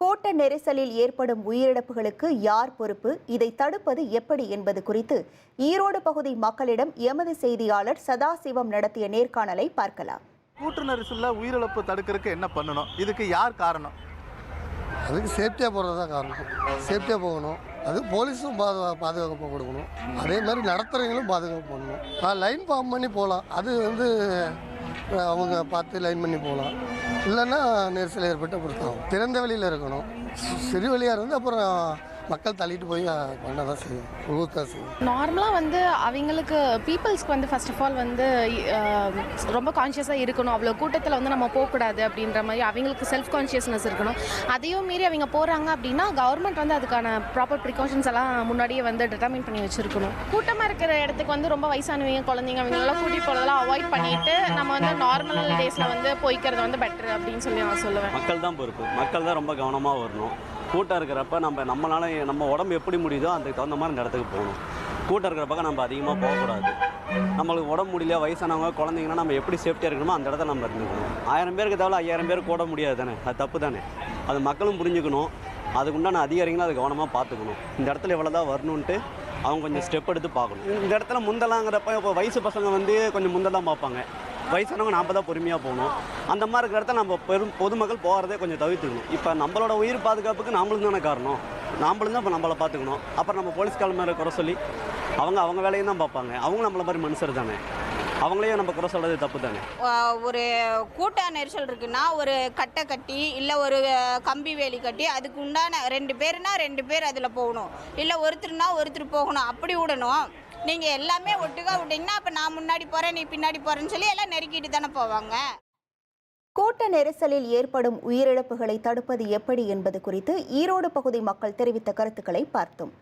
கூட்ட நெரிசலில் ஏற்படும் உயிரிழப்புகளுக்கு யார் பொறுப்பு, இதை தடுப்பது எப்படி என்பது குறித்து ஈரோடு பகுதி மக்களிடம் எமது செய்தியாளர் சதாசிவம் நடத்திய நேர்காணலை பார்க்கலாம். கூட்ட நெரிசல்ல உயிரிழப்பு தடுக்கிறதுக்கு என்ன பண்ணணும்? இதுக்கு யார் காரணம்? அதுக்கு சேஃப்டியாக போகிறது தான் காரணம். சேஃப்டியாக போகணும். அது போலீஸும் பாதுகாப்பு கொடுக்கணும். அதே மாதிரி நடத்துகிறவங்களும் பாதுகாப்பு பண்ணணும். லைன் ஃபார்ம் பண்ணி போகலாம். அது அவங்க பார்த்து லைன் பண்ணி போகலாம். இல்லைன்னா நெரிசல் ஏற்பட்டு பொறுத்தாகும். திறந்த வெளியில் இருக்கணும். சிறு வழியாக இருந்து அப்புறம் மக்கள் தள்ளிட்டு போய் பண்ண தான் செய்யும், ஊற்ற செய்யும். நார்மலாக அவங்களுக்கு பீப்புள்ஸ்க்கு ஃபர்ஸ்ட் ஆஃப் ஆல் ரொம்ப கான்ஷியஸாக இருக்கணும். அவ்வளோ கூட்டத்தில் நம்ம போகக்கூடாது அப்படின்ற மாதிரி அவங்களுக்கு செல்ஃப் கான்ஷியஸ்னஸ் இருக்கணும். அதையும் மீறி அவங்க போகிறாங்க அப்படின்னா கவர்மெண்ட் அதுக்கான ப்ராப்பர் ப்ரிகாஷன்ஸ் எல்லாம் முன்னாடியே டிட்டர்மைன் பண்ணி வச்சுருக்கணும். கூட்டமாக இருக்கிற இடத்துக்கு ரொம்ப வயசானவங்க, குழந்தைங்க அவங்களெல்லாம் கூட்டிகிட்டு போகிறதெல்லாம் அவாய்ட் பண்ணிவிட்டு நம்ம நார்மல் டேஸில் போய்க்கிறது பெட்டர் அப்படின்னு சொல்லி நான் சொல்லுவேன். மக்கள் தான் பொறுப்பு. மக்கள் தான் ரொம்ப கவனமாக வரணும். கூட்டம் இருக்கிறப்ப நம்ம உடம்பு எப்படி முடியுதோ அதுக்கு தகுந்த மாதிரி இந்த இடத்துக்கு போகணும். கூட்டம் இருக்கிற பக்கம் நம்ம அதிகமாக போகக்கூடாது. நம்மளுக்கு உடம்பு முடியல, வயசானவங்க, குழந்தைங்கன்னா நம்ம எப்படி சேஃப்டியாக இருக்கணுமோ அந்த இடத்துல நம்ம இருந்துக்கணும். 1000 பேருக்கு தேவை 5000 பேர் கூட முடியாது தானே, அது தப்பு தானே. அது மக்களும் புரிஞ்சுக்கணும். அதுக்குண்டான அதிகாரிகளும் அதை கவனமாக பார்த்துக்கணும். இந்த இடத்துல இவ்வளோ தான் வரணுன்ட்டு அவங்க கொஞ்சம் ஸ்டெப் எடுத்து பார்க்கணும். இந்த இடத்துல முந்தலாங்கிறப்ப இப்போ வயசு பசங்க கொஞ்சம் முந்தலாம் பார்ப்பாங்க. வயசானவங்க நாம் தான் பொறுமையாக போகணும். அந்த மாதிரி இருக்கிற இடத்துல நம்ம பொதுமக்கள் போகிறதே கொஞ்சம் தவிர்த்துக்கணும். இப்போ நம்மளோட உயிர் பாதுகாப்புக்கு நாமளும் தானே காரணம். நாமளும் தான் இப்போ நம்மளை பார்த்துக்கணும். அப்புறம் நம்ம போலீஸ்கார மேலே குறை சொல்லி அவங்க வேலையும் தான் பார்ப்பாங்க. அவங்க நம்மளை மாதிரி மனுஷர் தானே, அவங்களையும் நம்ம குறை சொல்கிறது தப்பு தானே. ஒரு கூட்ட நெரிசல் இருக்குன்னா ஒரு கட்டை கட்டி இல்லை ஒரு கம்பி வேலி கட்டி அதுக்கு உண்டான 2 பேர்னா 2 பேர் அதில் போகணும். இல்லை ஒருத்தர்னா ஒருத்தர் போகணும். அப்படி விடணும். நீங்கள் எல்லாமே ஒட்டுக்கா விட்டீங்கன்னா அப்போ நான் முன்னாடி போகிறேன், நீ பின்னாடி போகிறேன்னு சொல்லி எல்லாம் நெருக்கிட்டு தானே போவாங்க. கூட்ட நெரிசலில் ஏற்படும் உயிரிழப்புகளை தடுப்பது எப்படி என்பது குறித்து ஈரோடு பகுதி மக்கள் தெரிவித்த கருத்துக்களை பார்த்தோம்.